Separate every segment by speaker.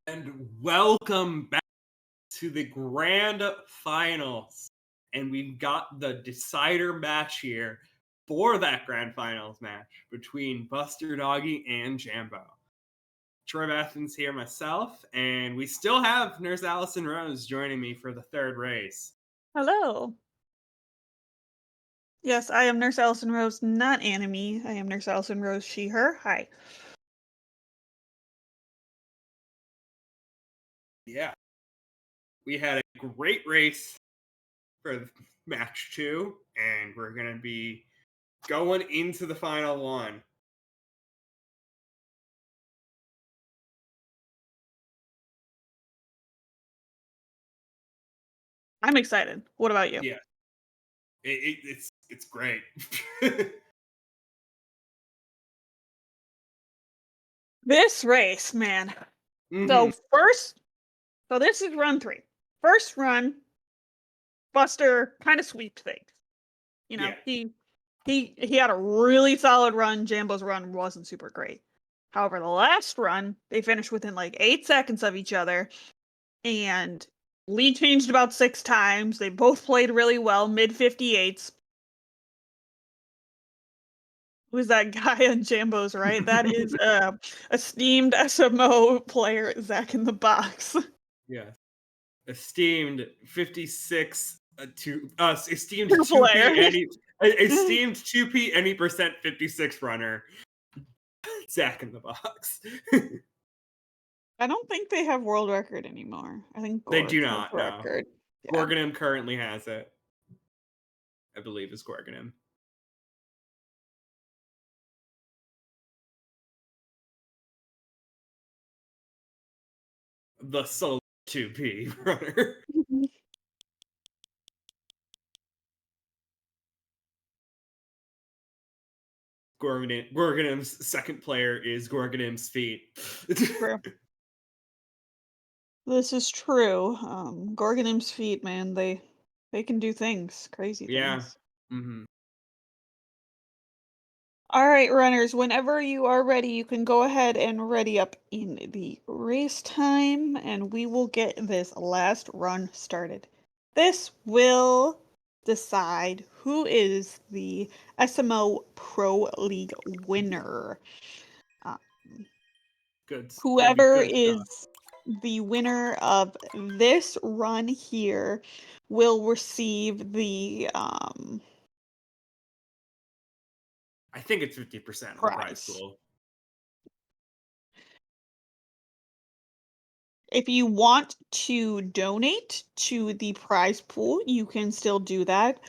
Speaker 1: And welcome back to the grand finals. And we've got the decider match here for that grand finals match between BusterDoggy and Jambo. Troy Bathens here myself, and we still have Nurse Allison Rose joining me for the third race.
Speaker 2: Hello. Yes, I am Nurse Allison Rose, not Anime. I am Nurse Allison Rose, she, her. Hi.
Speaker 1: Yeah. We had a great race for match 2, and we're going to be going into the final one.
Speaker 2: I'm excited. What about you?
Speaker 1: Yeah. It's great.
Speaker 2: This race, man.
Speaker 1: Mm-hmm.
Speaker 2: So this is run 3. First run, Buster kind of sweeped things. You know,
Speaker 1: Yeah.
Speaker 2: he had a really solid run. Jambo's run wasn't super great. However, the last run, they finished within like 8 seconds of each other, and lead changed about 6 times. They both played really well, mid 58s. Who's that guy on Jambo's right? That is esteemed SMO player Zach in the box.
Speaker 1: Yeah. Esteemed 56 esteemed
Speaker 2: True
Speaker 1: 2P
Speaker 2: player.
Speaker 1: any esteemed 2P any percent 56 runner. Zach in the box.
Speaker 2: I don't think they have world record anymore. I think
Speaker 1: They do
Speaker 2: Gorg has
Speaker 1: not, no.
Speaker 2: record. Yeah.
Speaker 1: Gorgonim currently has it. I believe is Gorgonim. The solo 2P runner. Gorgonim's second player is Gorgonim's feet.
Speaker 2: True. This is true. Gorgonim's feet, man, they can do things, crazy
Speaker 1: Yeah.
Speaker 2: things.
Speaker 1: Mm-hmm.
Speaker 2: All right, runners, whenever you are ready, you can go ahead and ready up in the race time, and we will get this last run started. This will decide who is the SMO Pro League winner.
Speaker 1: Good. Gonna be
Speaker 2: Whoever
Speaker 1: good
Speaker 2: is
Speaker 1: stuff.
Speaker 2: the winner of this run here will receive the
Speaker 1: I think it's 50% of the prize
Speaker 2: prize.
Speaker 1: pool.
Speaker 2: If you want to donate to the prize pool, you can still do that.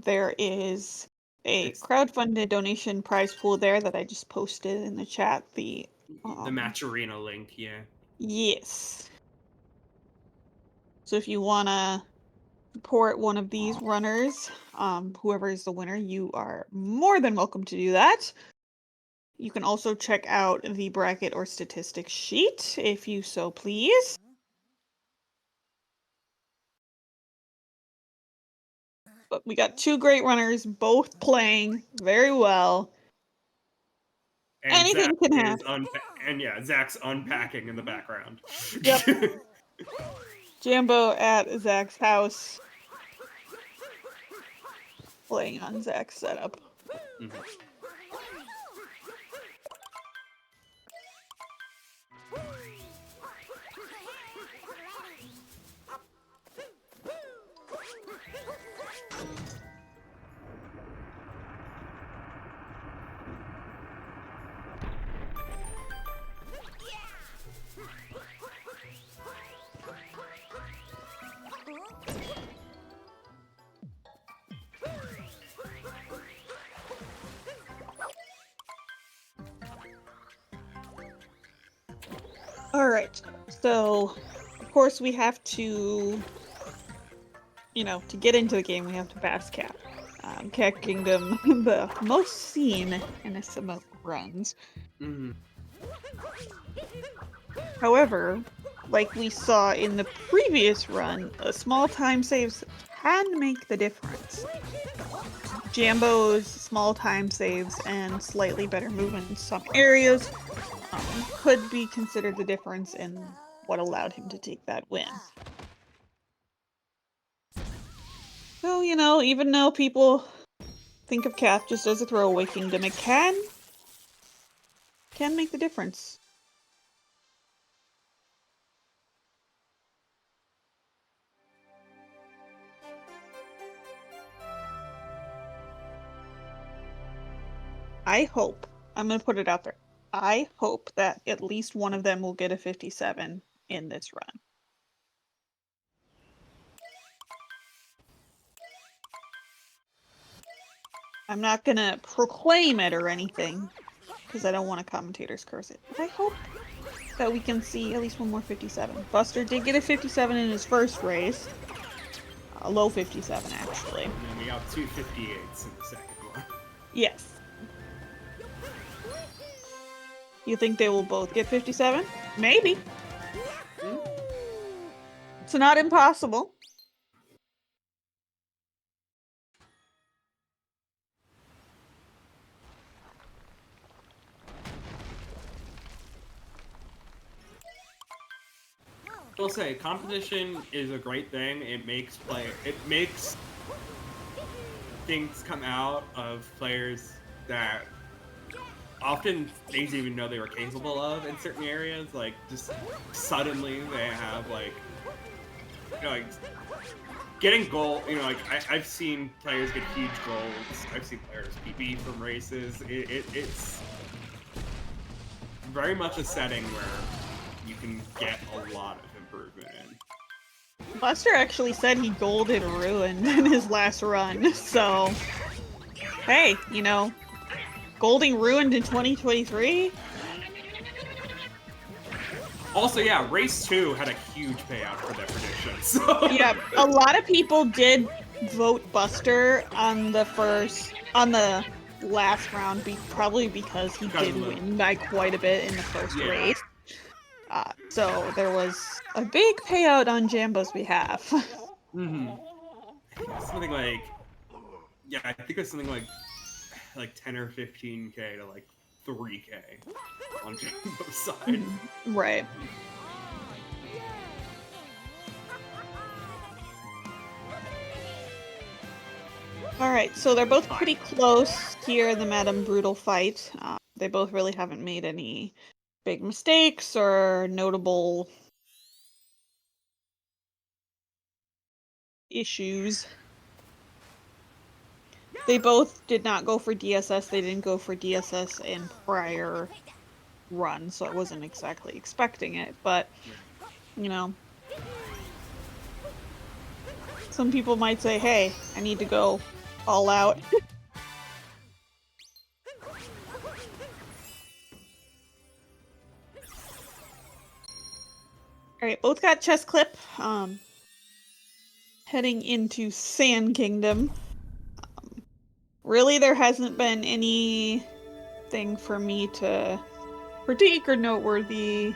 Speaker 2: There is a
Speaker 1: It's
Speaker 2: crowdfunded donation prize pool there that I just posted in the chat.
Speaker 1: the match arena link, yeah.
Speaker 2: Yes. So if you wanna support one of these runners, whoever is the winner, you are more than welcome to do that. You can also check out the bracket or statistics sheet if you so please. But we got 2 great runners, both playing very well.
Speaker 1: And
Speaker 2: Anything
Speaker 1: Zach
Speaker 2: can
Speaker 1: is
Speaker 2: happen.
Speaker 1: Zach's unpacking in the background.
Speaker 2: Yep. Jambo at Zach's house, playing on Zach's setup.
Speaker 1: Mhm.
Speaker 2: Alright, so of course we have to, to get into the game, we have to fast cap. Cat Kingdom, the most seen in SMO runs.
Speaker 1: Mhm.
Speaker 2: However, like we saw in the previous run, small time saves can make the difference. Jambo's small time saves and slightly better movement in some areas could be considered the difference in what allowed him to take that win. So, you know, even though people think of Kath just as a throwaway kingdom, it can make the difference. I hope, I'm going to put it out there, I hope that at least one of them will get a 57 in this run. I'm not going to proclaim it or anything, because I don't want a commentator's curse it. But I hope that we can see at least one more 57. Buster did get a 57 in his first race. A low 57, actually.
Speaker 1: And then we got 2 58s in the second one.
Speaker 2: Yes. You think they will both get 57? Maybe. It's not impossible.
Speaker 1: I will say, competition is a great thing. It makes things come out of players that often they didn't even know they were capable of in certain areas. Like, just suddenly they have, like, you know, like, getting gold, you know, like, I've seen players get huge golds. I've seen players PB from races. It's very much a setting where you can get a lot of improvement in.
Speaker 2: Buster actually said he golded Ruined in his last run, so hey, you know, golding Ruined in 2023?
Speaker 1: Also, yeah, race 2 had a huge payout for that prediction. So
Speaker 2: Yeah, a lot of people did vote Buster on the last round, probably because he did win by quite a bit in the first race. So there was a big payout on Jambo's behalf.
Speaker 1: Something like, yeah, I think it's something like 10 or 15k to like 3k on Jambo's side.
Speaker 2: Right. Alright, so they're both pretty close here in the Madame Brutal fight. They both really haven't made any big mistakes or notable issues. They both did not go for DSS. They didn't go for DSS in prior runs, so I wasn't exactly expecting it, but, you know, some people might say, hey, I need to go all out. Alright, both got chest clip. Heading into Sand Kingdom. Really, there hasn't been anything for me to critique or noteworthy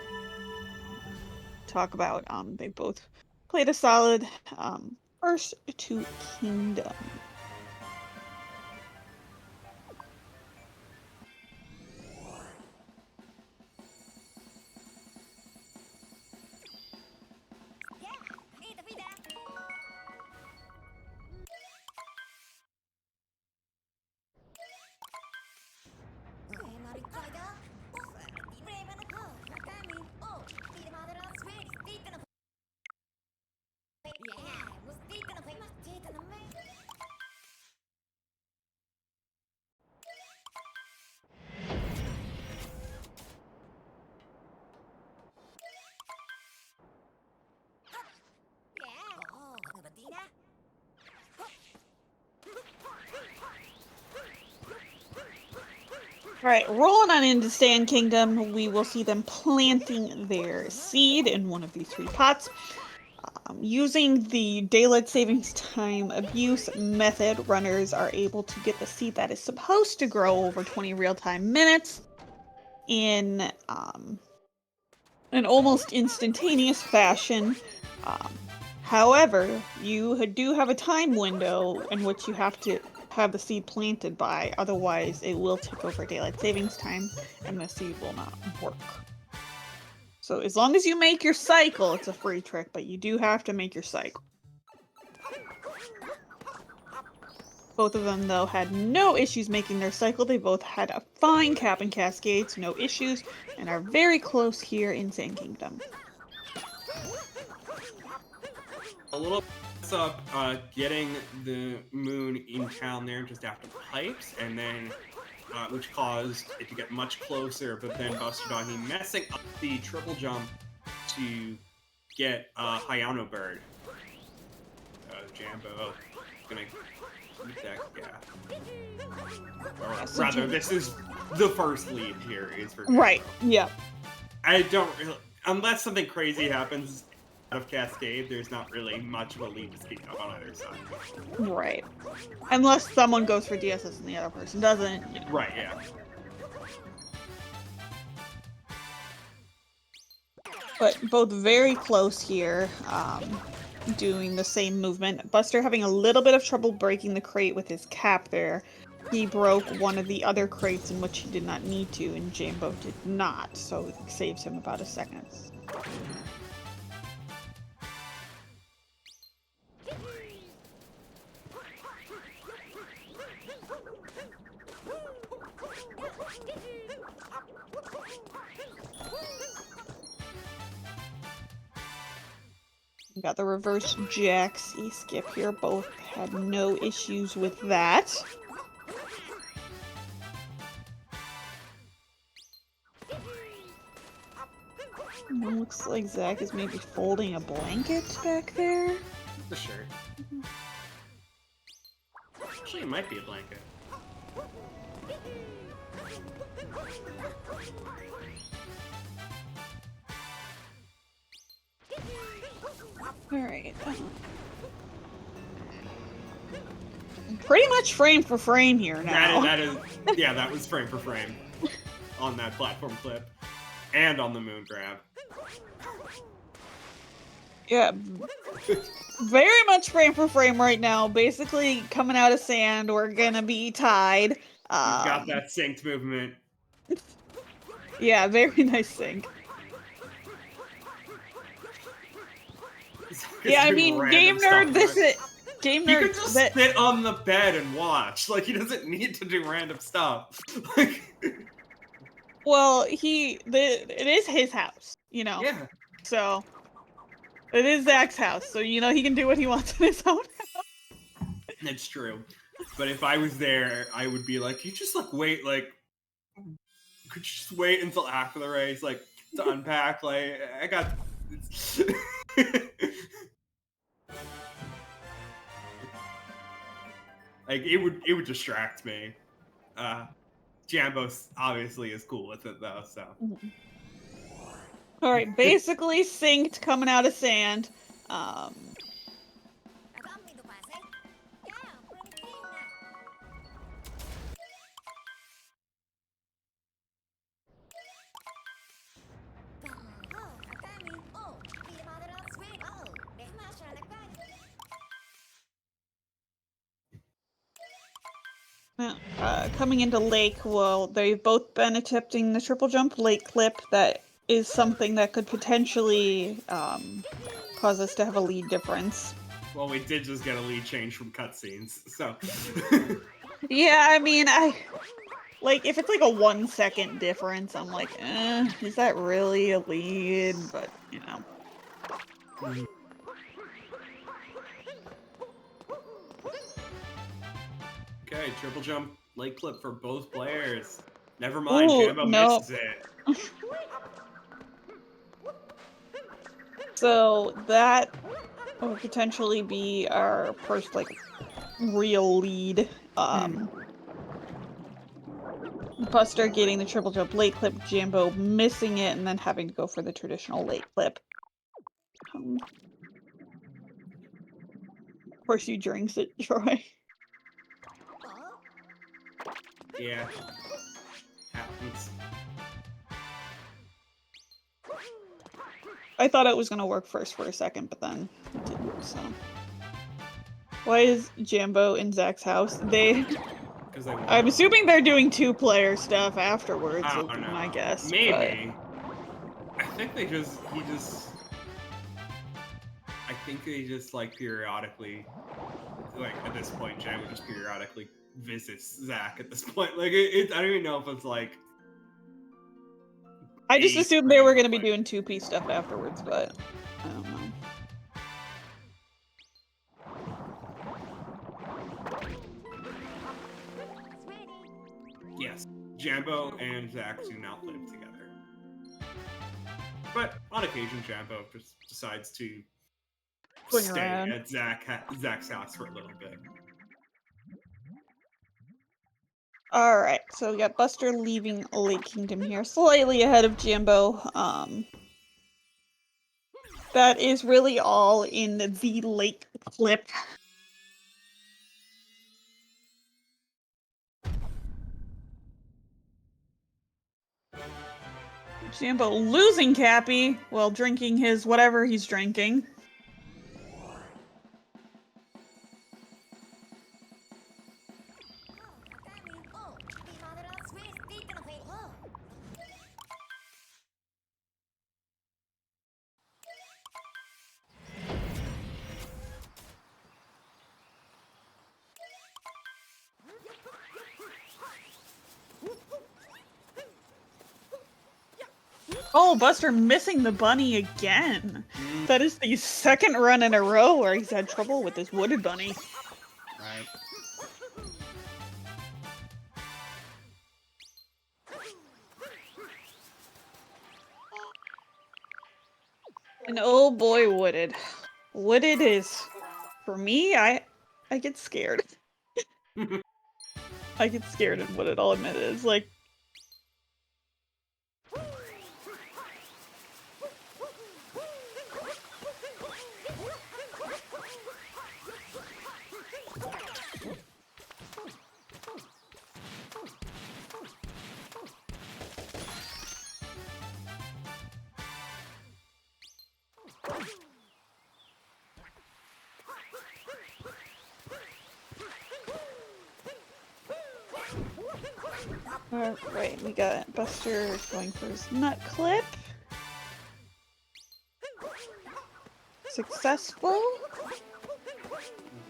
Speaker 2: talk about. They both played a solid first to Kingdom. Alright, rolling on into Sand Kingdom, we will see them planting their seed in one of these 3 pots. Using the Daylight Savings Time abuse method, runners are able to get the seed that is supposed to grow over 20 real-time minutes in an almost instantaneous fashion. However, you do have a time window in which you have to have the seed planted by, otherwise it will take over Daylight Savings Time and the seed will not work. So as long as you make your cycle, it's a free trick, but you do have to make your cycle. Both of them, though, had no issues making their cycle. They both had a fine cap and cascades, no issues, and are very close here in Sand Kingdom.
Speaker 1: A little up getting the moon in town there just after pipes, and then which caused it to get much closer, but then BusterDoggy messing up the triple jump to get Hayano Bird. Jambo gonna keep that gap. Or rather, this is the first lead here is for Jambo.
Speaker 2: Right, yeah.
Speaker 1: I don't really, unless something crazy happens out of Cascade, there's not really much of a lead to speak of on either side.
Speaker 2: Right. Unless someone goes for DSS and the other person doesn't. You know.
Speaker 1: Right, yeah.
Speaker 2: But both very close here, doing the same movement. Buster having a little bit of trouble breaking the crate with his cap there. He broke one of the other crates in which he did not need to, and Jambo did not, so it saves him about a second. We got the reverse Jaxie skip here. Both had no issues with that. And it looks like Zach is maybe folding a blanket back there.
Speaker 1: The shirt. Actually, it might be a blanket.
Speaker 2: Alright. Pretty much frame for frame here now.
Speaker 1: That is, yeah, that was frame for frame on that platform clip and on the moon grab.
Speaker 2: Yeah, very much frame for frame right now. Basically coming out of sand, we're gonna be tied.
Speaker 1: You've got that synced movement.
Speaker 2: Yeah, very nice sync. Yeah, I mean, Game Nerd, this is... Game Nerd...
Speaker 1: He could just sit on the bed and watch. Like, he doesn't need to do random stuff. Like...
Speaker 2: Well, it is his house, you know?
Speaker 1: Yeah.
Speaker 2: So, it is Zach's house, so, you know, he can do what he wants in his own house.
Speaker 1: That's true. But if I was there, I would be like, you just, like, wait, like... Could you just wait until after the race, like, to unpack? Like, I got... Like, it would distract me. Jambo obviously is cool with it though, so.
Speaker 2: Alright, basically synced coming out of sand. Coming into Lake, well, they've both been attempting the triple jump Lake clip. That is something that could potentially cause us to have a lead difference.
Speaker 1: Well, we did just get a lead change from cutscenes, so.
Speaker 2: Yeah, I mean, like, if it's like a 1 second difference, I'm like, is that really a lead? But, you know.
Speaker 1: Okay, triple jump late clip for both players. Never mind,
Speaker 2: Ooh,
Speaker 1: Jambo
Speaker 2: nope.
Speaker 1: misses it.
Speaker 2: So that would potentially be our first, like, real lead. Buster getting the triple jump late clip, Jambo missing it, and then having to go for the traditional late clip. Of course you drinks it, Troy.
Speaker 1: Yeah. Happens.
Speaker 2: I thought it was gonna work first for a second, but then it didn't, so. Why is Jambo in Zach's house? I'm assuming they're doing 2-player stuff afterwards,
Speaker 1: I don't know.
Speaker 2: I guess.
Speaker 1: Maybe. But... I think think they just like periodically, like at this point, Jambo just periodically visits Zach at this point. Like I don't even know if it's like.
Speaker 2: I just assumed they were going to be doing 2P stuff afterwards, but I don't know.
Speaker 1: Yes, Jambo and Zach do not live together. But on occasion, Jambo just decides to stay at Zach's house for a little bit.
Speaker 2: Alright, so we got Buster leaving Lake Kingdom here, slightly ahead of Jambo. That is really all in the lake clip. Jambo losing Cappy while drinking his whatever he's drinking. Oh, Buster missing the bunny again. That is the second run in a row where he's had trouble with this wooded bunny.
Speaker 1: Right.
Speaker 2: And oh boy, wooded. Wooded is, for me, I get scared. I get scared in wooded, I'll admit it. It's like, alright, we got Buster going for his nut clip. Successful.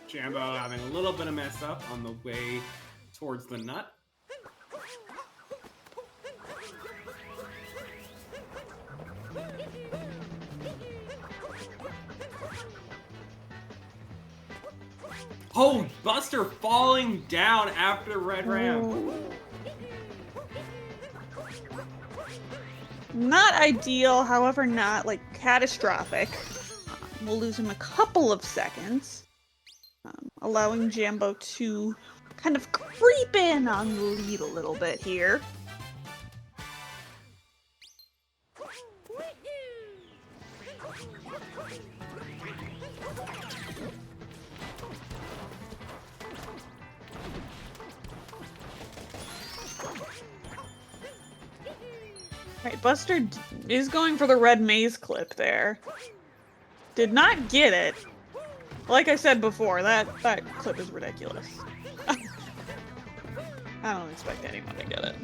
Speaker 1: Jambo having a little bit of mess up on the way towards the nut. Oh, Buster falling down after red ramp.
Speaker 2: Not ideal, however not, like, catastrophic. We'll lose him a couple of seconds, allowing Jambo to kind of creep in on the lead a little bit here. Right, Buster is going for the red maze clip there. Did not get it. Like I said before, that clip is ridiculous. I don't expect anyone to get it.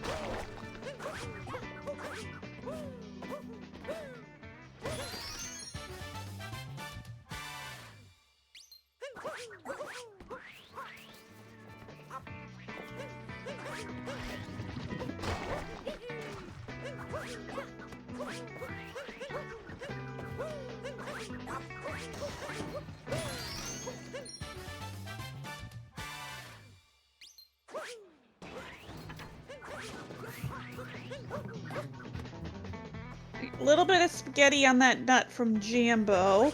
Speaker 2: A little bit of spaghetti on that nut from Jambo.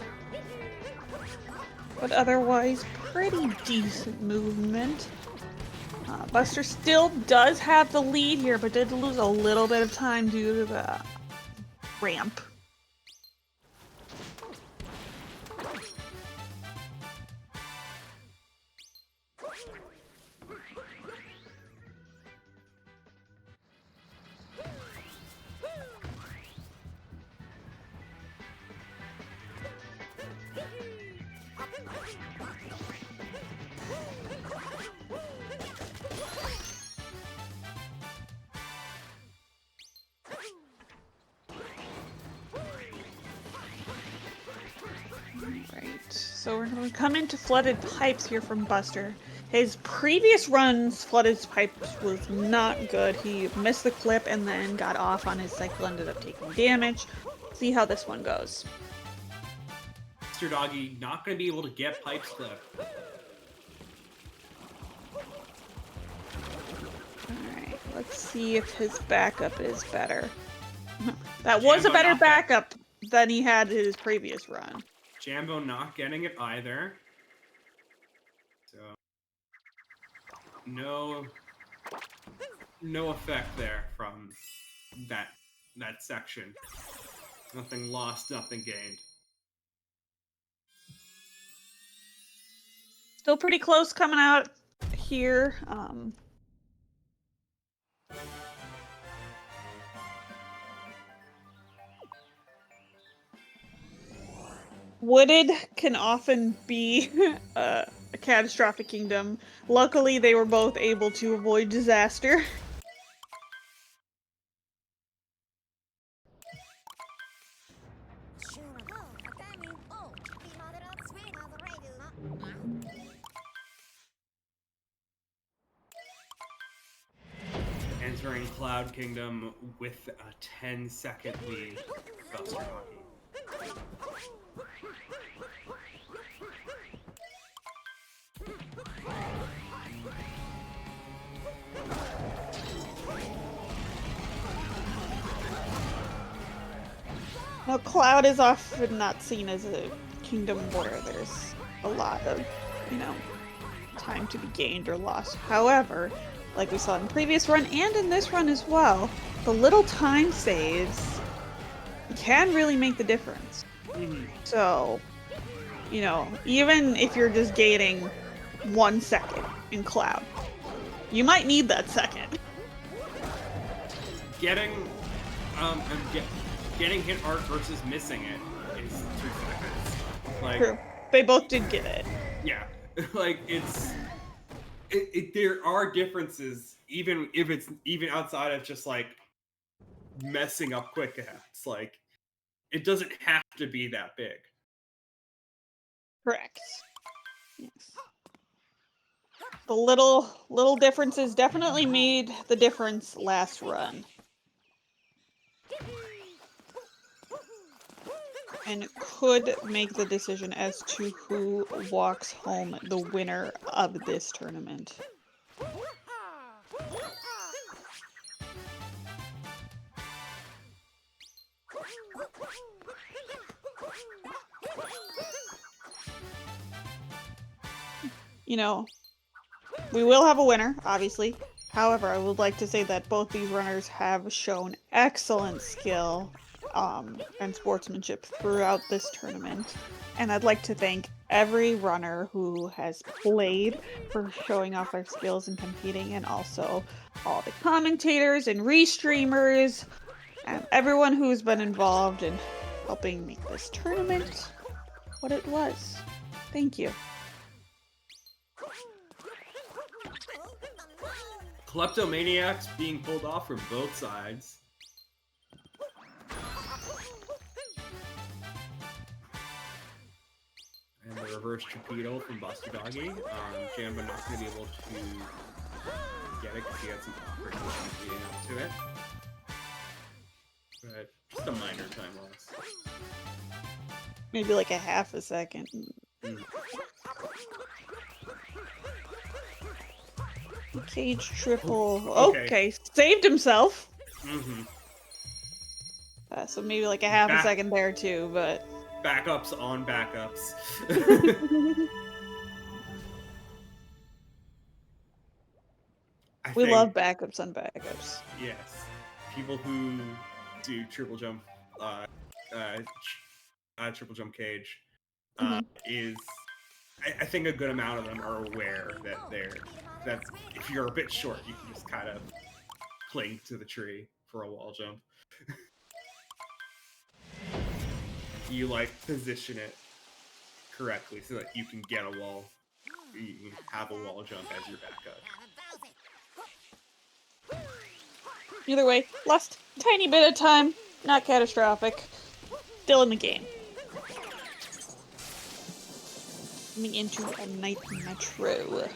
Speaker 2: But otherwise, pretty decent movement. Buster still does have the lead here, but did lose a little bit of time due to the ramp. Right, so we're going to come into flooded pipes here from Buster. His previous runs, flooded pipes was not good. He missed the clip and then got off on his cycle, ended up taking damage. See how this one goes.
Speaker 1: BusterDoggy not going to be able to get pipes clipped.
Speaker 2: Alright, let's see if his backup is better. That was a better backup than he had his previous run.
Speaker 1: Jambo not getting it either. So no effect there from that section. Nothing lost, nothing gained.
Speaker 2: Still pretty close coming out here. Wooded can often be a catastrophic kingdom. Luckily, they were both able to avoid disaster.
Speaker 1: Entering Cloud Kingdom with a 10-second lead, BusterDoggy.
Speaker 2: Now, Cloud is often not seen as a kingdom where there's a lot of, time to be gained or lost. However, like we saw in the previous run and in this run as well, the little time saves can really make the difference. So, even if you're just gaining 1 second in Cloud, you might need that second.
Speaker 1: Getting hit hard versus missing it is 2 seconds. Like,
Speaker 2: true. They both did get it.
Speaker 1: Yeah, like there are differences, even if it's outside of just like messing up quick hacks. Like, it doesn't have to be that big.
Speaker 2: Correct. Yes. The little differences definitely made the difference last run. And could make the decision as to who walks home the winner of this tournament. We will have a winner, obviously. However, I would like to say that both these runners have shown excellent skill and sportsmanship throughout this tournament. And I'd like to thank every runner who has played for showing off their skills and competing, and also all the commentators and restreamers and everyone who's been involved in helping make this tournament what it was. Thank you.
Speaker 1: Kleptomaniacs being pulled off from both sides. And the reverse torpedo from BusterDoggy. Jambo not going to be able to get it because he had some awkward issues leading up to it. But just a minor time loss.
Speaker 2: Maybe like a half a second. Cage triple. Okay. Saved himself. So maybe like a half a second there too, but
Speaker 1: backups on backups.
Speaker 2: We love backups on backups.
Speaker 1: Yes, people who do triple jump, triple jump cage, is. I think a good amount of them are aware that if you're a bit short, you can just kind of cling to the tree for a wall jump. You position it correctly so that you can get a wall. You can have a wall jump as your backup.
Speaker 2: Either way, lost a tiny bit of time. Not catastrophic. Still in the game. me into a Night Metro.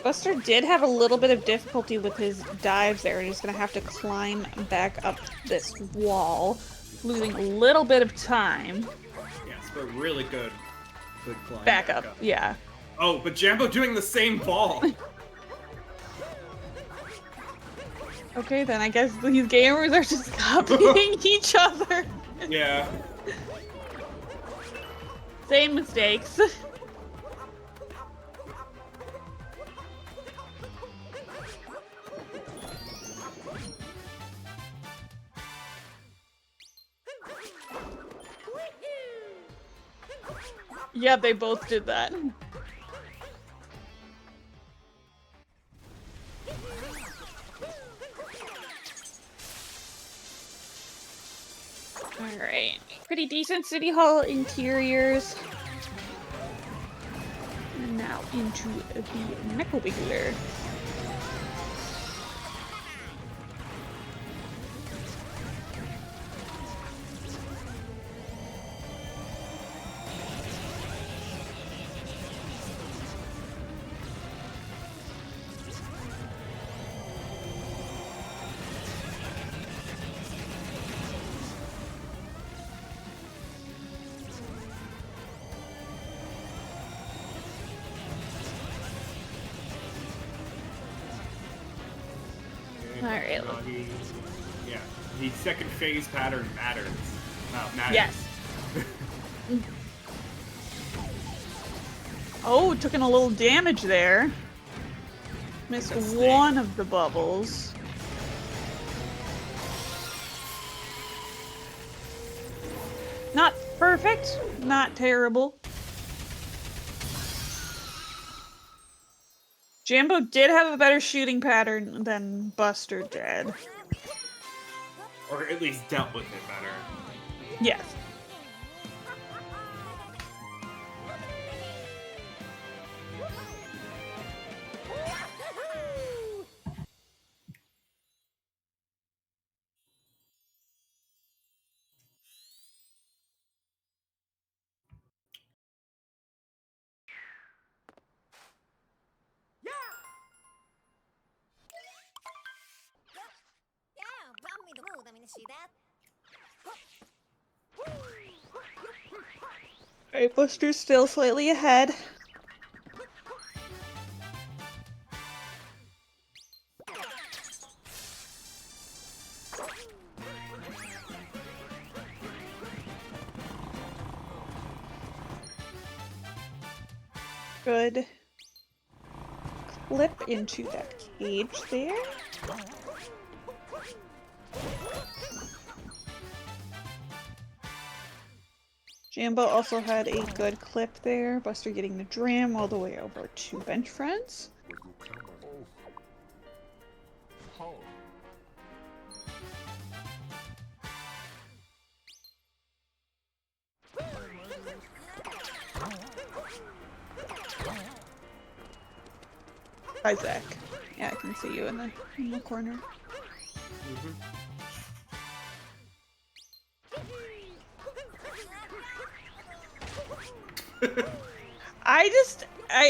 Speaker 2: Buster did have a little bit of difficulty with his dives there, and he's gonna have to climb back up this wall, losing a little bit of time.
Speaker 1: Yes, but really good climb.
Speaker 2: Back up, yeah.
Speaker 1: Oh, but Jambo doing the same ball.
Speaker 2: Okay, then I guess these gamers are just copying each other.
Speaker 1: Yeah.
Speaker 2: Same mistakes. Yeah, they both did that. Alright. Pretty decent City Hall interiors. And now into the Mecha Wiggler. Alright.
Speaker 1: Yeah, the second phase pattern matters. Matters.
Speaker 2: Yes. Oh, took in a little damage there. Missed one of the bubbles. Not perfect, not terrible. Jambo did have a better shooting pattern than Buster did.
Speaker 1: Or at least dealt with it better.
Speaker 2: Yes. Alright, Buster's still slightly ahead. Good clip into that cage there. Jambo also had a good clip there. Buster getting the dram all the way over to bench friends. Hi, Zach. Yeah, I can see you in the corner.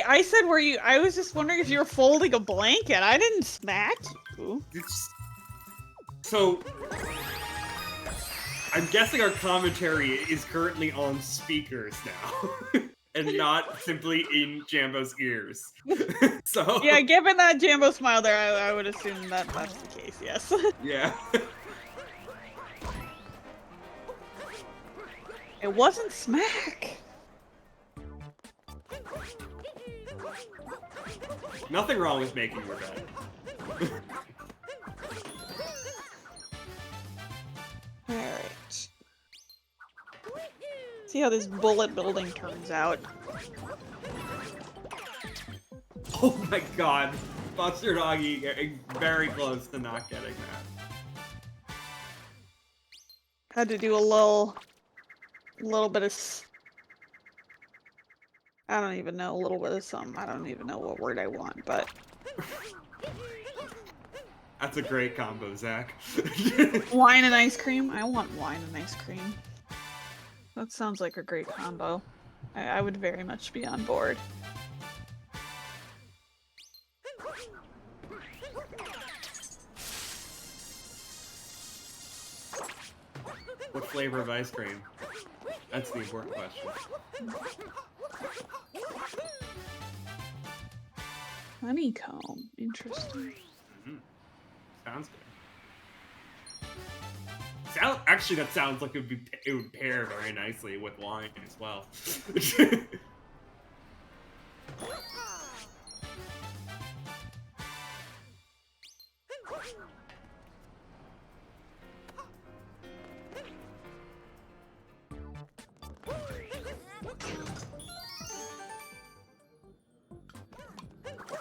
Speaker 2: I said, were you? I was just wondering if you were folding a blanket. I didn't smack you.
Speaker 1: So, I'm guessing our commentary is currently on speakers now, and not simply in Jambo's ears. So
Speaker 2: yeah, given that Jambo smile there, I would assume that that's the case. Yes.
Speaker 1: Yeah.
Speaker 2: It wasn't smack.
Speaker 1: Nothing wrong with making your bed.
Speaker 2: Alright. See how this bullet building turns out.
Speaker 1: Oh my god. BusterDoggy getting very close to not getting that.
Speaker 2: Had to do a little bit of. I don't even know, a little bit of something. I don't even know what word I want, but.
Speaker 1: That's a great combo, Zach.
Speaker 2: Wine and ice cream? I want wine and ice cream. That sounds like a great combo. I would very much be on board.
Speaker 1: What flavor of ice cream? That's the important question.
Speaker 2: Honeycomb. Interesting.
Speaker 1: Mm-hmm. Sounds good. Actually, that sounds like it would pair very nicely with wine as well.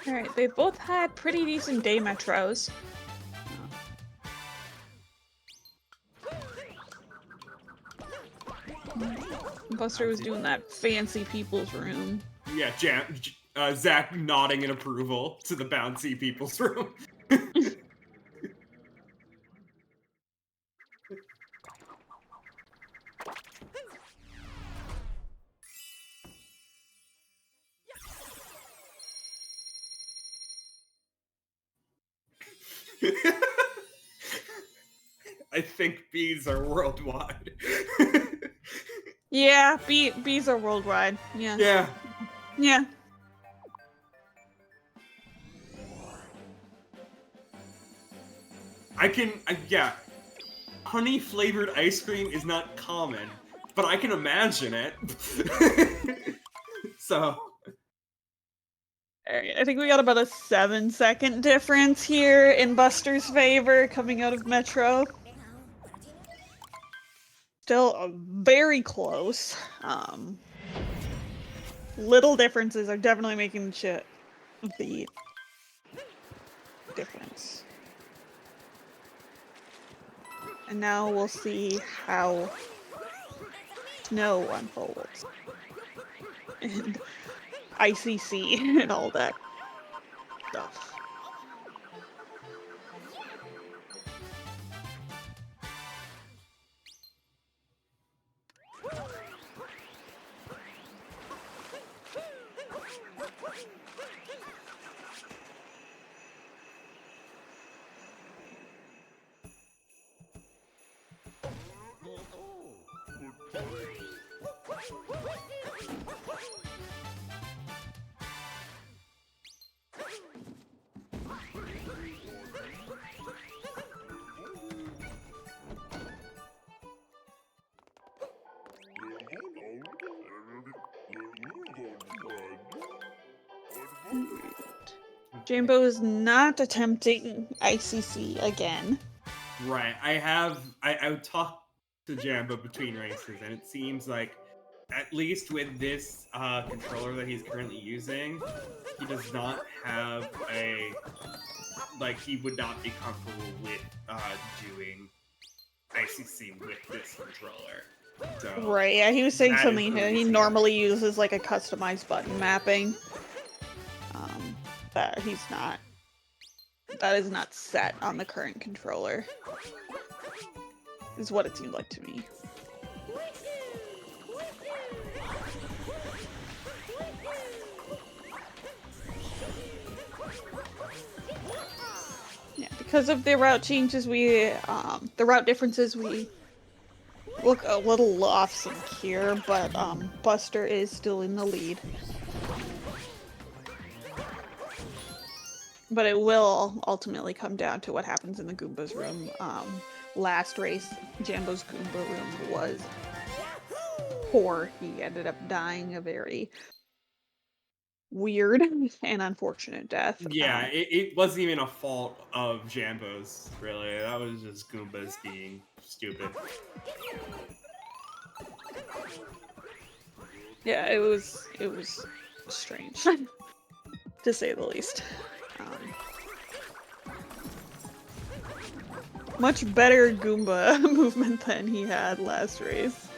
Speaker 2: Alright, they both had pretty decent day metros. Buster was doing that fancy people's room.
Speaker 1: Yeah, Zach nodding in approval to the bouncy people's room. I think bees are worldwide.
Speaker 2: Yeah, bees are worldwide. Yeah.
Speaker 1: Yeah.
Speaker 2: Yeah.
Speaker 1: Yeah. Honey flavored ice cream is not common, but I can imagine it. So.
Speaker 2: Alright, I think we got about a 7-second difference here in Buster's favor coming out of Metro. Still very close. Little differences are definitely making the difference. And now we'll see how snow unfolds. And ICC and all that stuff. Jambo is not attempting ICC again.
Speaker 1: Right. I talked to Jambo between races, and it seems like, at least with this controller that he's currently using, he does not have he would not be comfortable with doing ICC with this controller. So,
Speaker 2: right, yeah, he was saying something he normally
Speaker 1: uses
Speaker 2: uses like a customized button mapping. That is not set on the current controller. Is what it seemed like to me. Yeah, because of the route changes, the route differences, we look a little off sync here, but Buster is still in the lead. But it will ultimately come down to what happens in the Goomba's room. Last race, Jambo's Goomba room was poor. He ended up dying a very weird and unfortunate death.
Speaker 1: Yeah, it wasn't even a fault of Jambo's, really. That was just Goombas being stupid.
Speaker 2: Yeah, it was strange, to say the least. Much better Goomba movement than he had last race.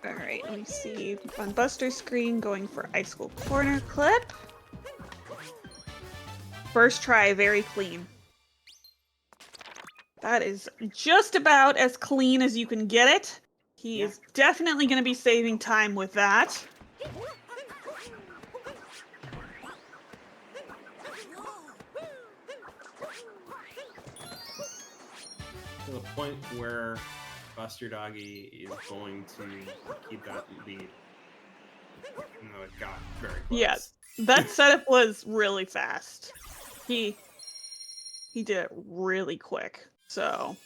Speaker 2: Alright, let me see. On Buster's screen, going for High School Corner clip. First try, very clean. That is just about as clean as you can get it. He is definitely going to be saving time with that.
Speaker 1: To the point where BusterDoggy is going to keep that lead. Even though it got very close.
Speaker 2: Yeah, that setup was really fast. He did it really quick. So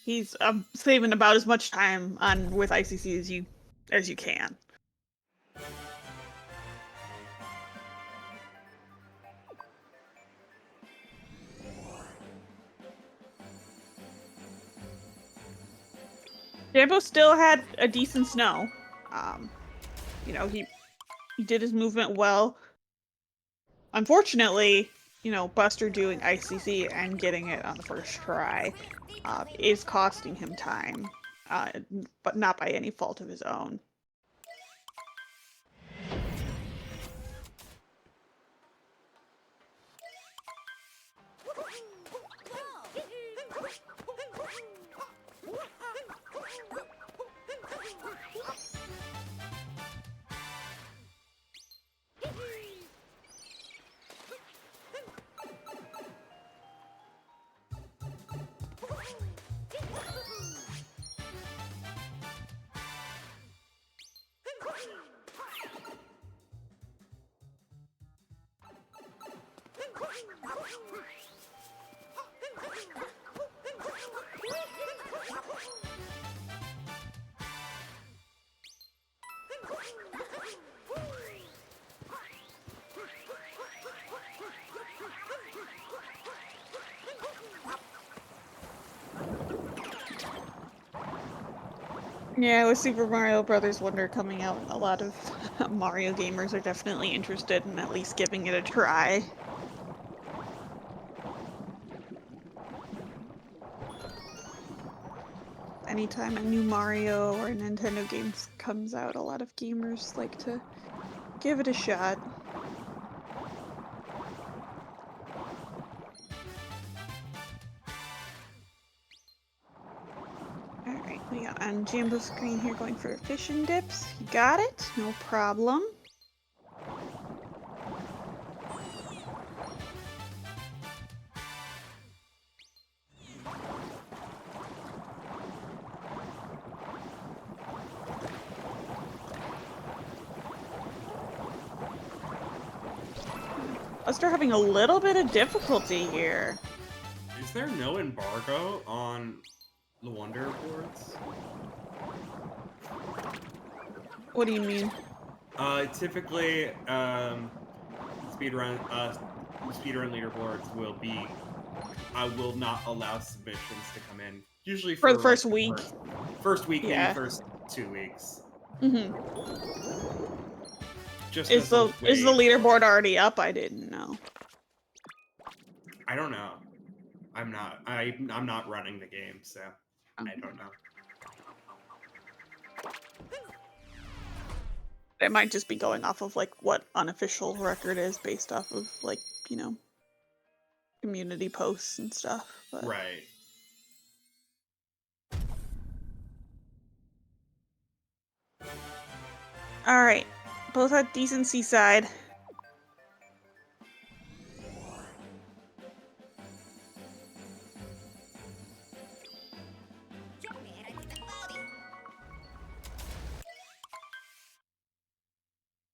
Speaker 2: he's saving about as much time on with ICC as you can. Jambo still had a decent snow. You know, he did his movement well. Unfortunately, you know, Buster doing ICC and getting it on the first try is costing him time, but not by any fault of his own. Yeah, with Super Mario Brothers Wonder coming out, a lot of Mario gamers are definitely interested in at least giving it a try. Anytime a new Mario or Nintendo game comes out, a lot of gamers like to give it a shot. Alright, we got on Jambo's screen here going for fish and dips. He got it, no problem. Buster having a little bit of difficulty here.
Speaker 1: Is there no embargo on the Wonder boards?
Speaker 2: What do you mean?
Speaker 1: Typically, speedrun leaderboards will be. I will not allow submissions to come in. Usually
Speaker 2: For the first
Speaker 1: like,
Speaker 2: week.
Speaker 1: First week,
Speaker 2: Yeah.
Speaker 1: maybe first 2 weeks.
Speaker 2: Mm-hmm.
Speaker 1: Just
Speaker 2: is the leaderboard already up? I didn't know.
Speaker 1: I don't know. I'm not running the game, so I don't know.
Speaker 2: It might just be going off of like what unofficial record is based off of like, you know, community posts and stuff. But...
Speaker 1: Right.
Speaker 2: Alright. Both had decent seaside.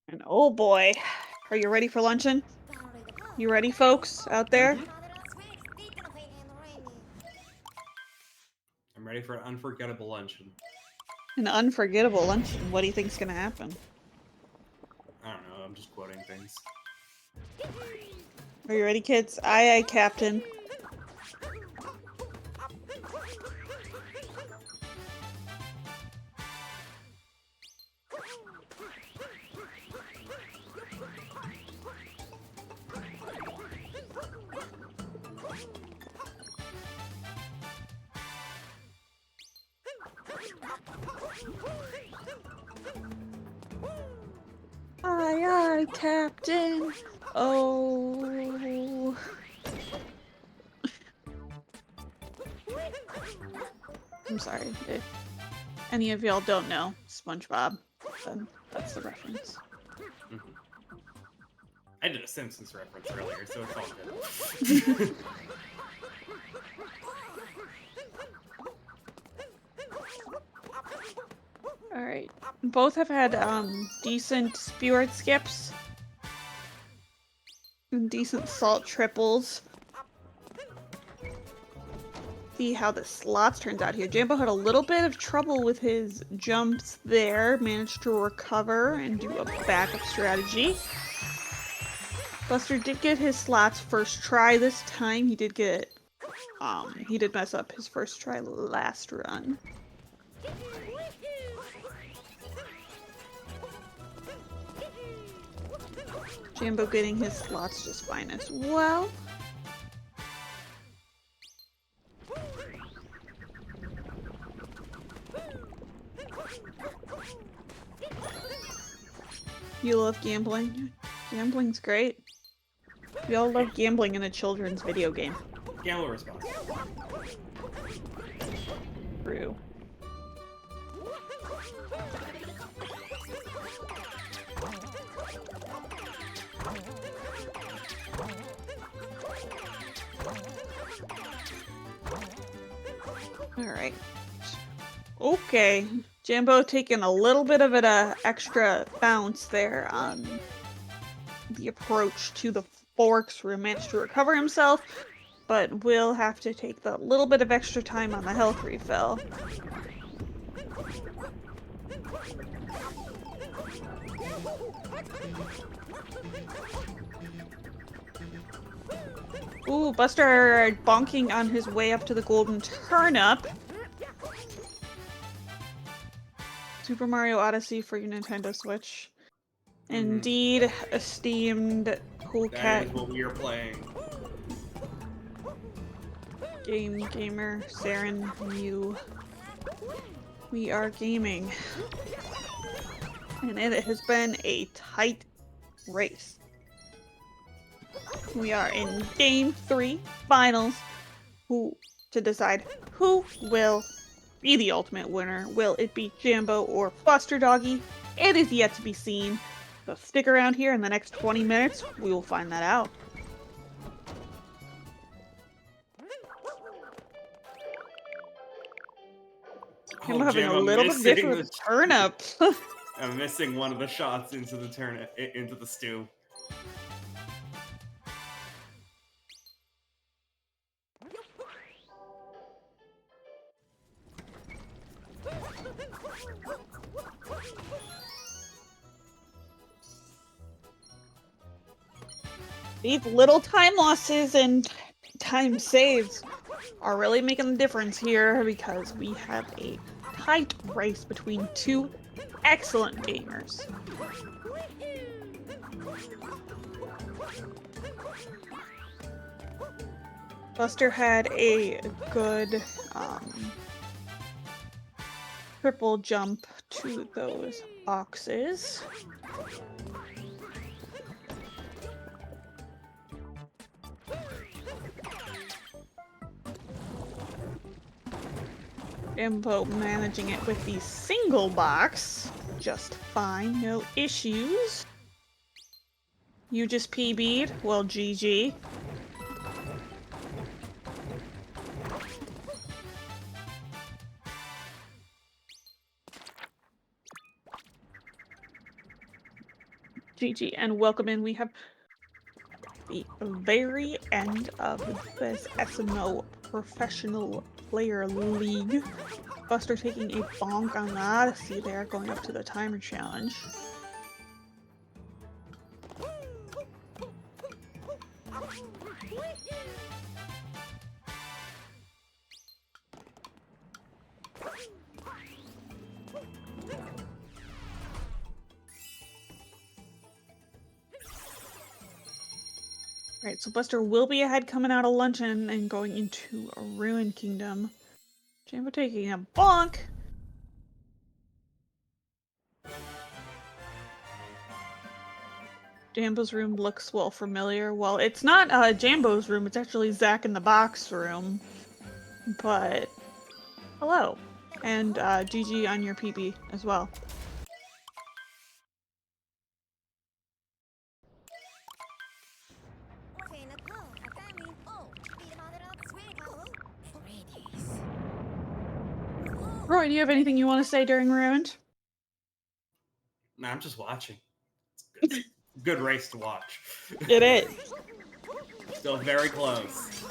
Speaker 2: And oh boy, are you ready for luncheon? You ready, folks out there?
Speaker 1: I'm ready for an unforgettable luncheon.
Speaker 2: An unforgettable luncheon? What do you think's gonna happen?
Speaker 1: I don't know, I'm just quoting things.
Speaker 2: Are you ready, kids? Aye, aye, Captain. Aye, aye, Captain. Oh. I'm sorry. If any of y'all don't know SpongeBob, then that's the reference.
Speaker 1: I did a Simpsons reference earlier, so it's all good.
Speaker 2: Alright. Both have had decent spearhead skips. And decent salt triples. See how the slots turns out here. Jambo had a little bit of trouble with his jumps there. Managed to recover and do a backup strategy. Buster did get his slots first try this time. He did get he did mess up his first try last run. Jambo getting his slots just fine as well. You love gambling? Gambling's great. We all love gambling in a children's video game.
Speaker 1: Gamble responsibly.
Speaker 2: True. Alright. Okay. Jambo taking a little bit of an extra bounce there on the approach to the forks. Managed to recover himself, but will have to take the little bit of extra time on the health refill. Ooh, Buster bonking on his way up to the golden turnip. Super Mario Odyssey for your Nintendo Switch. Indeed, esteemed Cool Cat.
Speaker 1: That is what we are playing.
Speaker 2: Gamer, Saren, you. We are gaming. And it has been a tight race. We are in Game 3 finals to decide who will be the ultimate winner. Will it be Jambo or BusterDoggy? It is yet to be seen. So stick around here in the next 20 minutes. We will find that out. I'm having a little bit different with turnip.
Speaker 1: I'm missing one of the shots into the turnip, into the stew.
Speaker 2: These little time losses and time saves are really making a difference here because we have a tight race between two excellent gamers. Buster had a good triple jump to those boxes. Jambo managing it with the single box. Just fine, no issues. You just PB'd? Well, GG. GG, and welcome in. We have the very end of this SMO Professional Player League. Buster taking a bonk on the Odyssey there, going up to the timer challenge. Right, so Buster will be ahead coming out of luncheon and going into a Ruin Kingdom. Jambo taking a bonk. Jambo's room looks, well, familiar. Well, it's not Jambo's room, it's actually Zack in the Box room. But, hello. And GG on your PB as well. Roy, do you have anything you want to say during Ruined?
Speaker 1: Nah, I'm just watching. It's a good race to watch.
Speaker 2: It is.
Speaker 1: Still very close.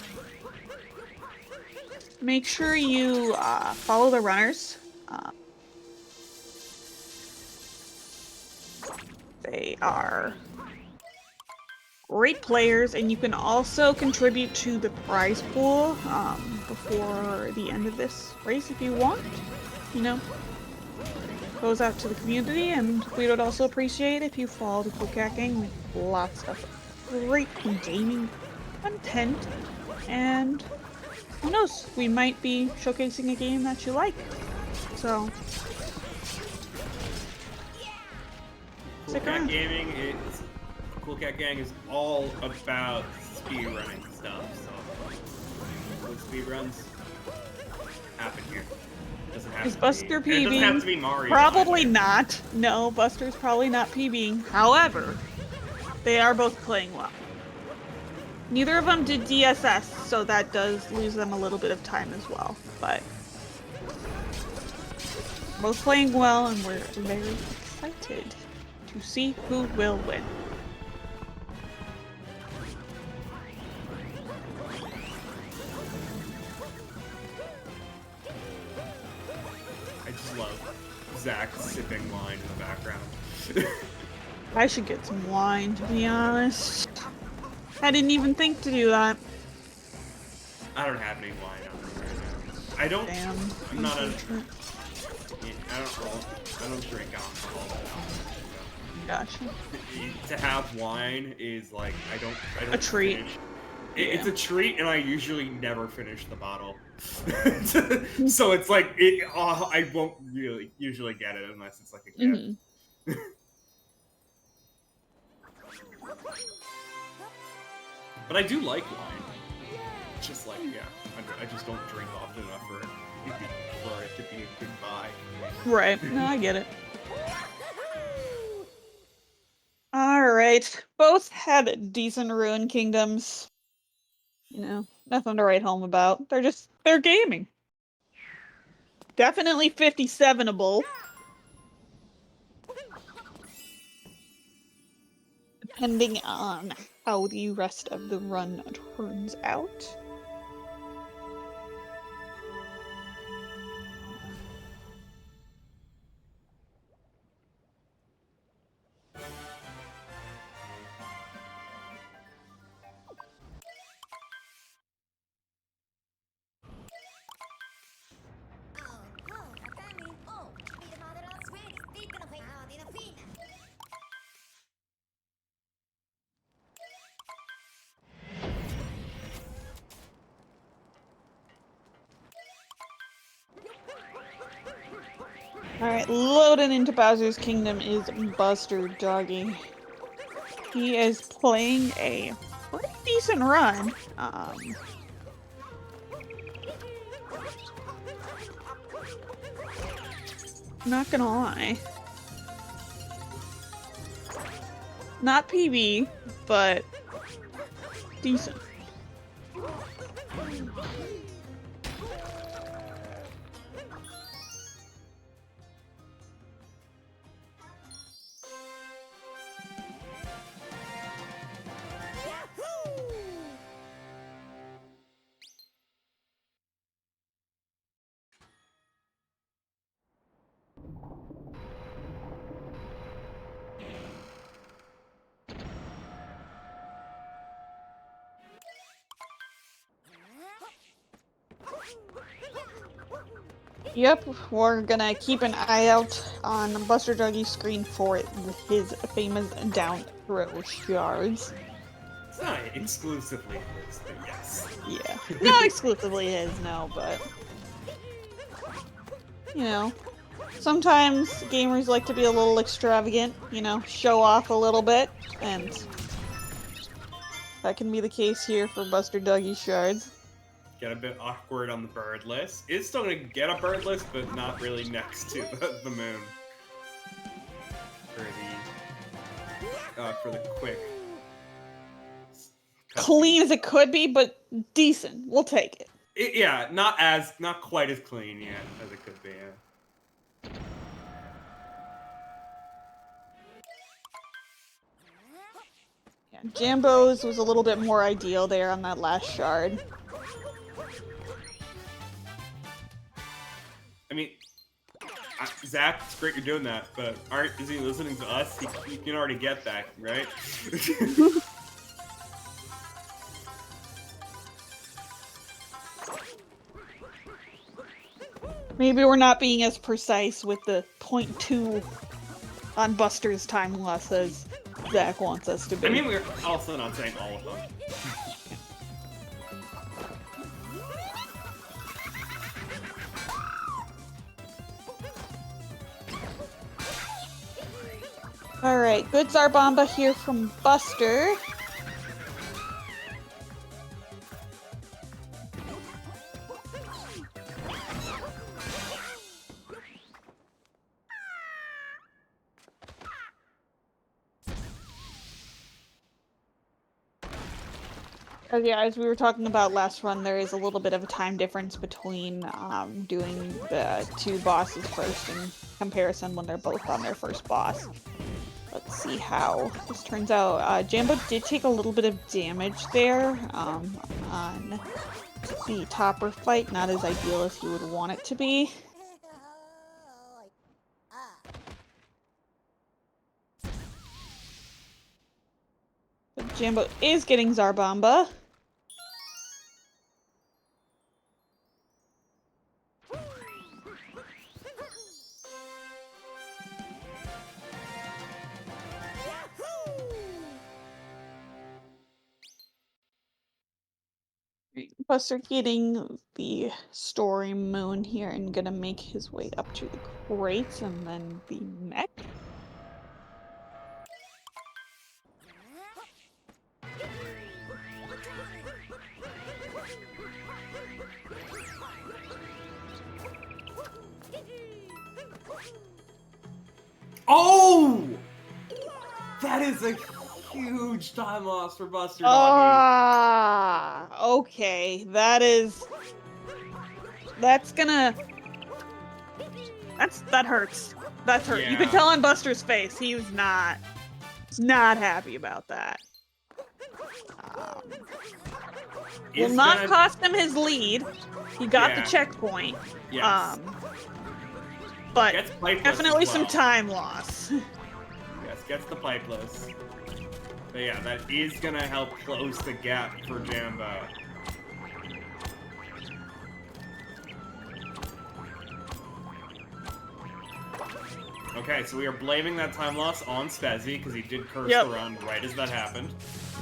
Speaker 2: Make sure you follow the runners. They are great players, and you can also contribute to the prize pool before the end of this race if you want. You know, goes out to the community, and we would also appreciate if you follow the Cool Cat Gang with lots of great gaming content. And who knows, we might be showcasing a game that you like. So,
Speaker 1: Cool Cat Gaming is Cool Cat Gang is all about speed running stuff. So those speed runs happen here. Doesn't have
Speaker 2: is
Speaker 1: to
Speaker 2: Buster
Speaker 1: be, it
Speaker 2: PBing?
Speaker 1: doesn't have to be Mario.
Speaker 2: Probably
Speaker 1: either.
Speaker 2: not. No, Buster's probably not PBing. However, they are both playing well. Neither of them did DSS, so that does lose them a little bit of time as well. But both playing well, and we're very excited to see who will win.
Speaker 1: I just love Zack sipping wine in the background.
Speaker 2: I should get some wine, to be honest. I didn't even think to do that.
Speaker 1: I don't have any wine on me right now. I don't.
Speaker 2: Damn.
Speaker 1: I'm not a. I don't drink alcohol.
Speaker 2: Gotcha.
Speaker 1: To have wine is like I don't
Speaker 2: A treat.
Speaker 1: finish. It's a treat, and I usually never finish the bottle. So it's like I won't really usually get it unless it's like a gift. But I do like wine. It's just like I just don't drink often enough for it to be a good buy.
Speaker 2: Right. No, I get it. Alright. Both had decent Ruin Kingdoms. You know, nothing to write home about. They're gaming. Definitely 57able. Depending on how the rest of the run turns out. Alright, loading into Bowser's Kingdom is BusterDoggy. He is playing a pretty decent run. Not gonna lie. Not PB, but decent. Yep, we're gonna keep an eye out on BusterDoggy's screen for his famous down throw shards.
Speaker 1: It's not exclusively his, but yes.
Speaker 2: Yeah. Not exclusively his, no, but... You know, sometimes gamers like to be a little extravagant, you know, show off a little bit, and that can be the case here for BusterDoggy shards.
Speaker 1: Get a bit awkward on the bird list. It's still gonna get a bird list, but not really next to the moon. For the quick.
Speaker 2: Clean as it could be, but decent. We'll take it.
Speaker 1: Yeah, not quite as clean yet as it could be. Yeah.
Speaker 2: Yeah, Jambo's was a little bit more ideal there on that last shard.
Speaker 1: I mean, Zach, it's great you're doing that, but is he listening to us? He can already get that, right?
Speaker 2: Maybe we're not being as precise with the 0.2 on Buster's time loss as Zach wants us to be.
Speaker 1: I mean, we're also not saying all of them.
Speaker 2: Alright, good Zarbomba here from Buster. Yeah, as we were talking about last run, there is a little bit of a time difference between doing the two bosses first in comparison when they're both on their first boss. Let's see how this turns out. Jambo did take a little bit of damage there on the topper fight. Not as ideal as he would want it to be. But Jambo is getting Zarbomba. Buster getting the story moon here and gonna make his way up to the crates and then the mech.
Speaker 1: Oh! That is a huge time loss for BusterDoggy.
Speaker 2: Ah, okay. That hurts. That's hurt.
Speaker 1: Yeah.
Speaker 2: You could tell on Buster's face he was not happy about that. Will not cost him his lead. He got the checkpoint.
Speaker 1: Yes.
Speaker 2: But definitely some time loss.
Speaker 1: Yes, gets the pipeless. But yeah, that is gonna help close the gap for Jambo. Okay, so we are blaming that time loss on Stezzy because he did curse the run right as that happened.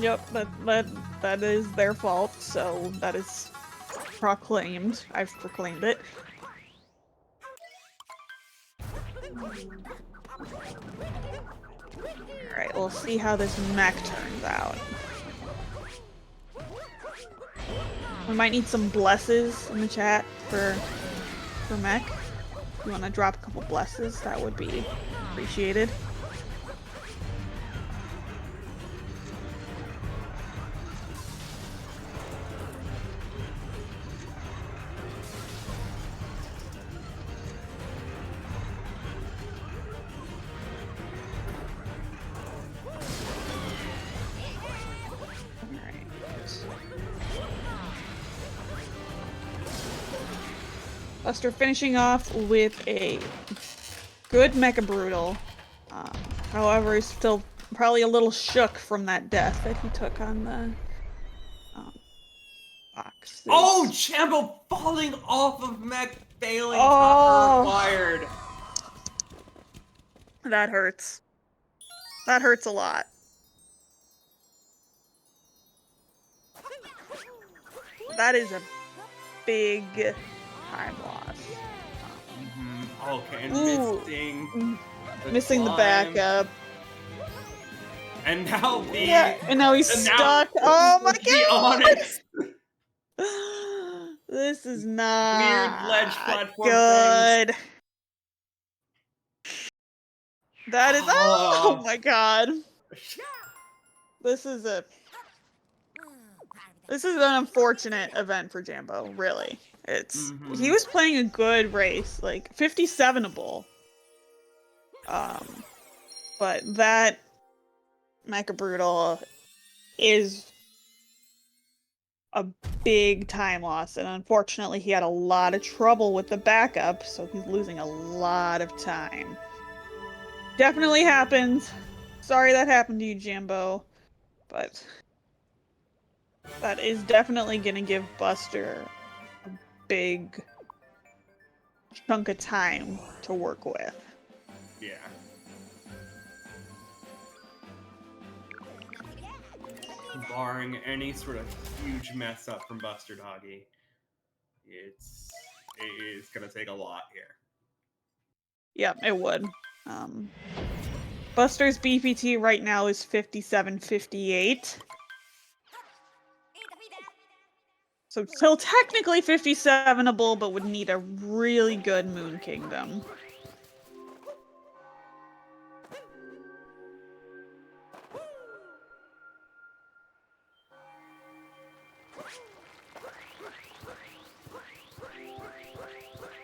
Speaker 2: Yep, that is their fault, so that is proclaimed. I've proclaimed it. Alright, we'll see how this mech turns out. We might need some blesses in the chat for mech. If you want to drop a couple blesses, that would be appreciated. Buster finishing off with a good Mecha Brutal. However, he's still probably a little shook from that death that he took on the box.
Speaker 1: Oh, Jambo falling off of mech, failing topper required.
Speaker 2: That hurts. That hurts a lot. That is a big time loss.
Speaker 1: Okay, and
Speaker 2: Ooh.
Speaker 1: missing
Speaker 2: The
Speaker 1: climb.
Speaker 2: backup.
Speaker 1: And now
Speaker 2: and now he's stuck. Oh my
Speaker 1: let's be honest.
Speaker 2: god! This is not
Speaker 1: Weird ledge platform
Speaker 2: good.
Speaker 1: things.
Speaker 2: That is oh my god. This is an unfortunate event for Jambo, really. He was playing a good race, like 57able. But that Mecha Brutal is a big time loss, and unfortunately he had a lot of trouble with the backup, so he's losing a lot of time. Definitely happens. Sorry that happened to you, Jambo, but that is definitely gonna give Buster a big chunk of time to work with.
Speaker 1: Yeah. Barring any sort of huge mess up from BusterDoggy, it is gonna take a lot here.
Speaker 2: Yep, it would. Buster's BPT right now is 57-58. So still technically 57able, but would need a really good Moon Kingdom.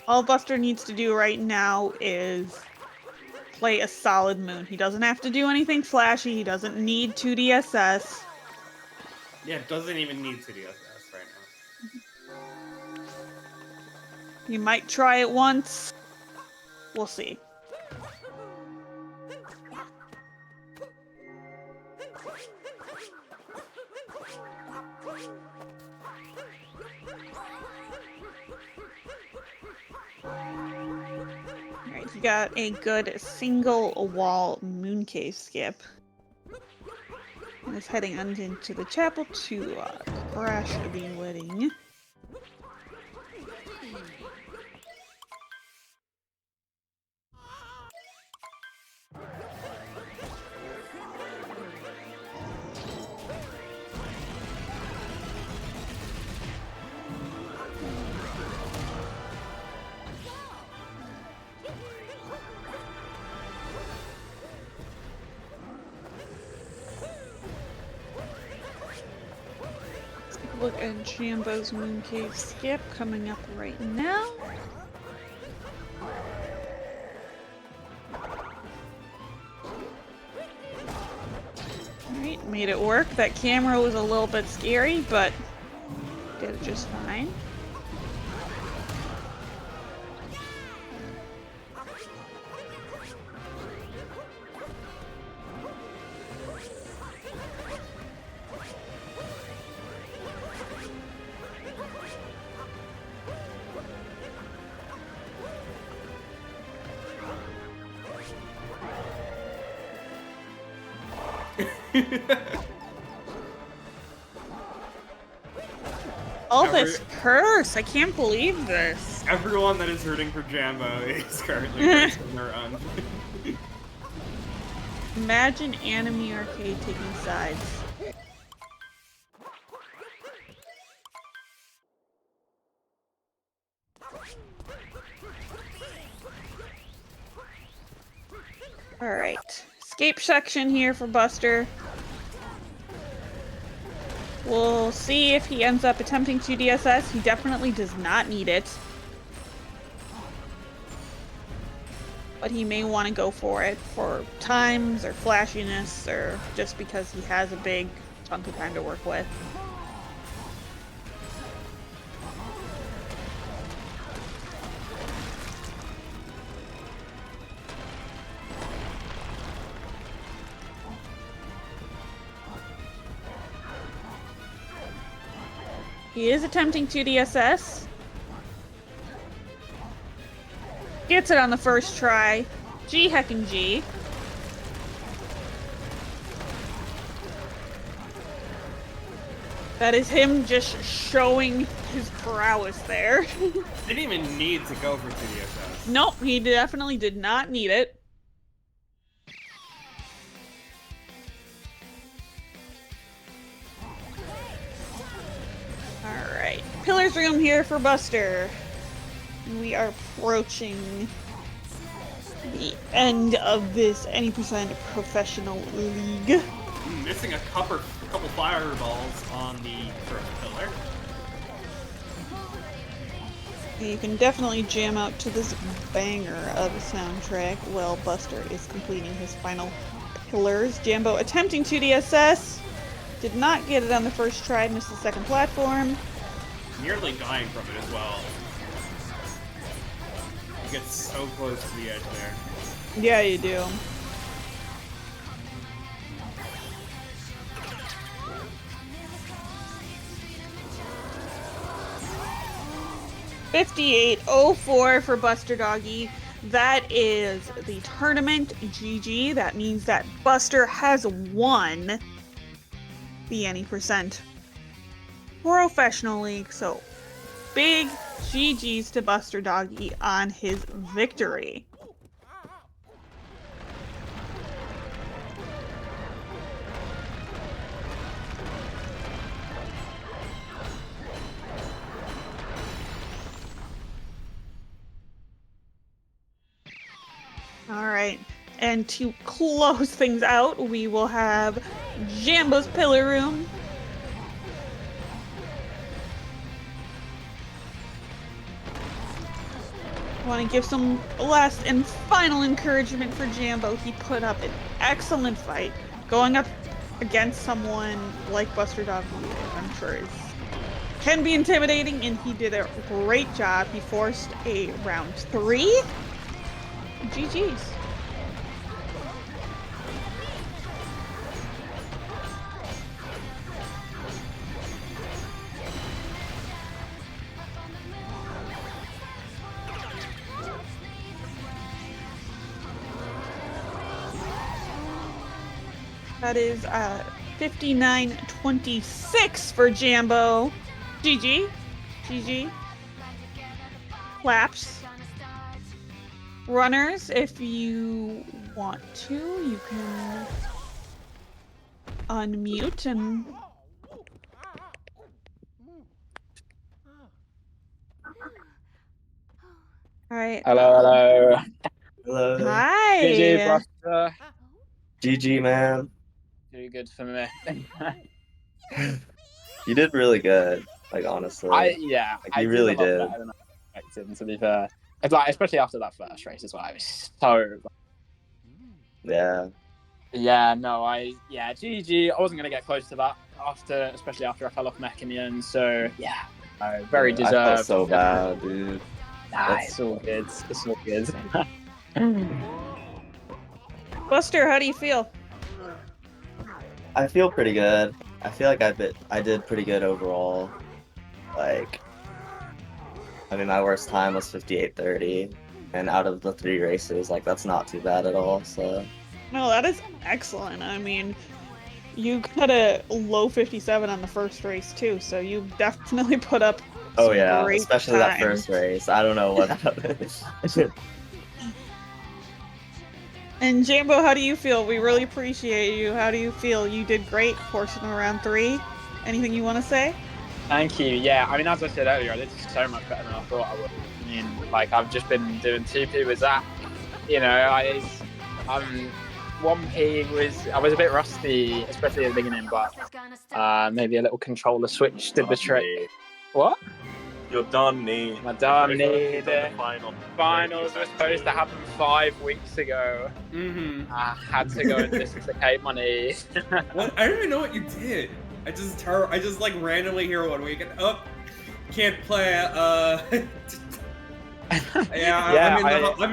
Speaker 2: All Buster needs to do right now is play a solid Moon. He doesn't have to do anything flashy. He doesn't need 2DSS.
Speaker 1: Yeah, doesn't even need 2DSS right now.
Speaker 2: He might try it once. We'll see. Alright, he got a good single wall Mooncave skip. And is heading on into the chapel to crash the wedding. Look at Jambo's Mooncave skip coming up right now. Alright, made it work. That camera was a little bit scary, but did it just fine. All this curse! I can't believe this.
Speaker 1: Everyone that is rooting for Jambo is currently cursing their own.
Speaker 2: Imagine Anime Arcade taking sides. Alright. Escape section here for Buster. We'll see if he ends up attempting 2DSS. He definitely does not need it. But he may want to go for it for times or flashiness or just because he has a big chunk of time to work with. He is attempting 2DSS. Gets it on the first try. G heckin' G. That is him just showing his prowess there.
Speaker 1: Didn't even need to go for 2DSS.
Speaker 2: Nope, he definitely did not need it. Alright, Pillar's Room here for Buster. We are approaching the end of this Any Percent Professional League.
Speaker 1: Missing a couple fireballs on the first pillar.
Speaker 2: You can definitely jam out to this banger of a soundtrack while Buster is completing his final pillars. Jambo attempting 2DSS. Did not get it on the first try, missed the second platform.
Speaker 1: Nearly dying from it as well. You get so close to the edge there.
Speaker 2: Yeah, you do. $58.04 for BusterDoggy. That is the tournament GG. That means that Buster has won the Any Percent Professional League. So big GG's to BusterDoggy on his victory. All right, and to close things out, we will have Jambo's Pillar Room. I want to give some last and final encouragement for Jambo. He put up an excellent fight, going up against someone like BusterDoggy, I'm sure can be intimidating, and he did a great job. He forced a round 3. GG's. That is 59-26 for Jambo. GG. GG. Claps. Runners, if you want to, you can unmute and... Alright.
Speaker 3: Hello.
Speaker 2: Hi.
Speaker 3: GG, Buster.
Speaker 4: GG, man.
Speaker 3: Too good for me.
Speaker 4: You did really good. Like, honestly. You really did.
Speaker 3: Better than I expected, to be fair. It's like, especially after that first race as well. It was so...
Speaker 4: Yeah.
Speaker 3: Yeah, no, GG. I wasn't going to get close to that, especially after I fell off mech in the end. So, yeah, very deserved.
Speaker 4: I felt so bad, dude.
Speaker 3: Nah, it's all good. It's all good.
Speaker 2: Buster, how do you feel?
Speaker 4: I feel pretty good. I feel like I did pretty good overall. Like, I mean, my worst time was 58:30, and out of the 3 races, like, that's not too bad at all, so...
Speaker 2: No, that is excellent. I mean, you got a low 57 on the first race, too, so you definitely put up
Speaker 4: Oh, yeah,
Speaker 2: great
Speaker 4: especially
Speaker 2: times.
Speaker 4: that first race. I don't know what happened.
Speaker 2: And Jambo, how do you feel? We really appreciate you. How do you feel? You did great forcing around 3. Anything you want to say?
Speaker 3: Thank you. Yeah, I mean, as I said earlier, I did so much better than I thought I would. I mean, like, I've just been doing 2P with Zach. You know, 1P I was a bit rusty, especially at the beginning, but maybe a little controller switch did the trick. What?
Speaker 5: You're done, Nate.
Speaker 3: My done,
Speaker 5: Nate.
Speaker 3: Nate. Finals were supposed to happen 5 weeks ago. I had to go and dislocate my knee.
Speaker 1: What? I don't even know what you did. I just like randomly hear one week and can't play. I'm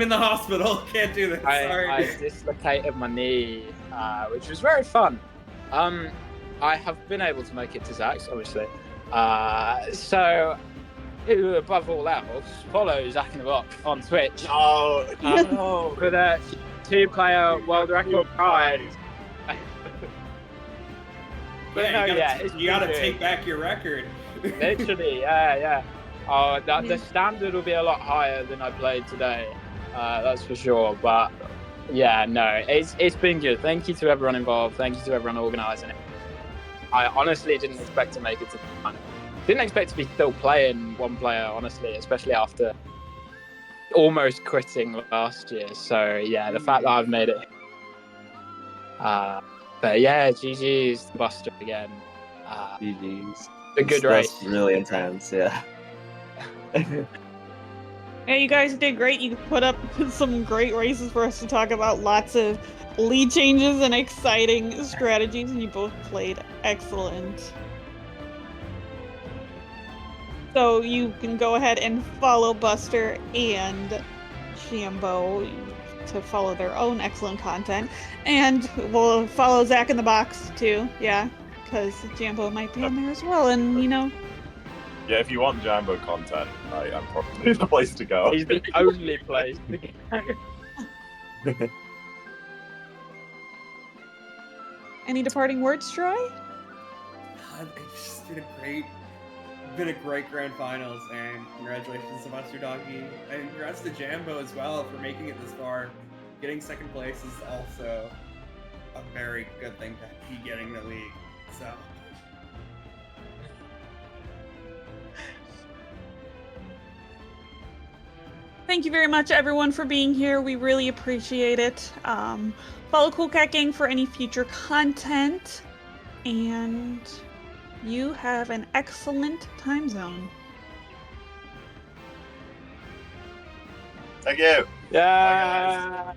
Speaker 1: in the hospital. Can't do this. Sorry.
Speaker 3: I dislocated my knee, which was very fun. I have been able to make it to Zach's, obviously. So, who above all else, follow Zach in the Box on Twitch.
Speaker 5: Oh, no.
Speaker 3: For the 2-player world record prize. But
Speaker 1: Yeah,
Speaker 3: no, it's
Speaker 1: you gotta
Speaker 3: been
Speaker 1: take
Speaker 3: good.
Speaker 1: back your record.
Speaker 3: Literally, yeah. Oh,
Speaker 2: Yeah.
Speaker 3: the standard will be a lot higher than I played today. That's for sure. But yeah, no, it's been good. Thank you to everyone involved. Thank you to everyone organising it. I honestly didn't expect to make it to the final. Didn't expect to be still playing one player, honestly, especially after almost quitting last year. So yeah, the fact that I've made it. But yeah, GG's Buster again.
Speaker 4: GG's.
Speaker 3: A good race.
Speaker 4: That's really intense, yeah.
Speaker 2: Yeah, you guys did great. You put up some great races for us to talk about. Lots of lead changes and exciting strategies, and you both played excellent. So you can go ahead and follow Buster and Jambo to follow their own excellent content. And we'll follow Zach in the box too, yeah, because Jambo might be on there as well. And
Speaker 5: Yeah, if you want Jambo content, I'm probably the place to go.
Speaker 3: He's the only place to go.
Speaker 2: any departing words, Troy?
Speaker 1: It's just been a great grand finals, and congratulations to BusterDoggy, and congrats to Jambo as well for making it this far. Getting second place is also a very good thing to be getting the league. So.
Speaker 2: Thank you very much, everyone, for being here. We really appreciate it. Follow Cool Cat Gang for any future content, and you have an excellent time zone.
Speaker 5: Thank you.
Speaker 3: Yeah.